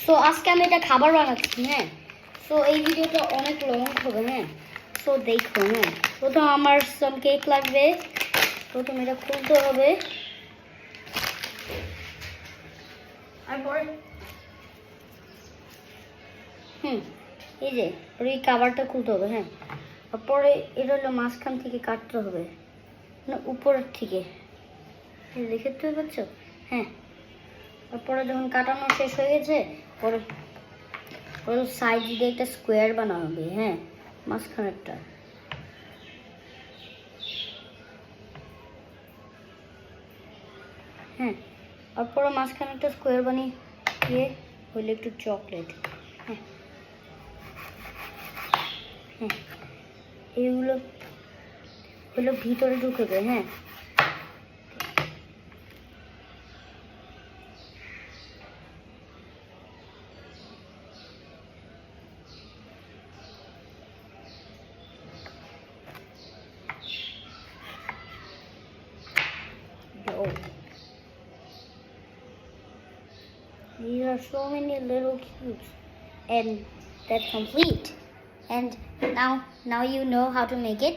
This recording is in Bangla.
সো আজকে আমি এটা খাবার বানাচ্ছি, হ্যাঁ। সো এই ভিডিওটা অনেক লং হবে, হ্যাঁ। সো দেখো, হ্যাঁ। প্রথম আমার সাম কেক লাগবে, প্রথম এটা খুলতে হবে, তারপর এই যে এই কাভারটা খুলতে হবে, হ্যাঁ। তারপরে এটা হলো মাঝখান থেকে কাটতে হবে, না উপরের থেকে, দেখতে পাচ্ছ, হ্যাঁ। তারপরে যখন কাটানো শেষ হয়ে গেছে, পরে ওর সাইড দিয়ে একটা স্কোয়ার বানানো হবে, হ্যাঁ, মাঝখানেরটা। হ্যাঁ, তারপরে মাঝখানে একটা স্কোয়ার বানিয়ে হইলে একটু চকলেট, হ্যাঁ হ্যাঁ, এইগুলো হলো ভিতরে ঢুকবে, হ্যাঁ। Oh. These are so many little cubes, and that's complete. And now you know how to make it.